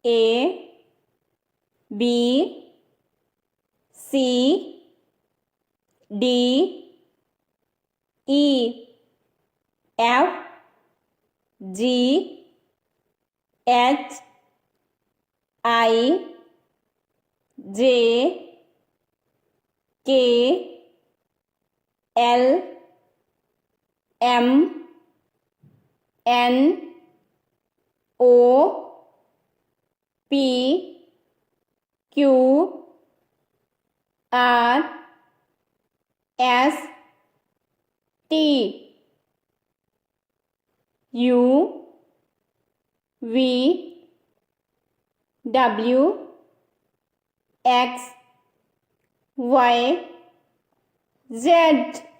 A B C D E F G H I J K L M N O P Q R S T U V W X Y Z.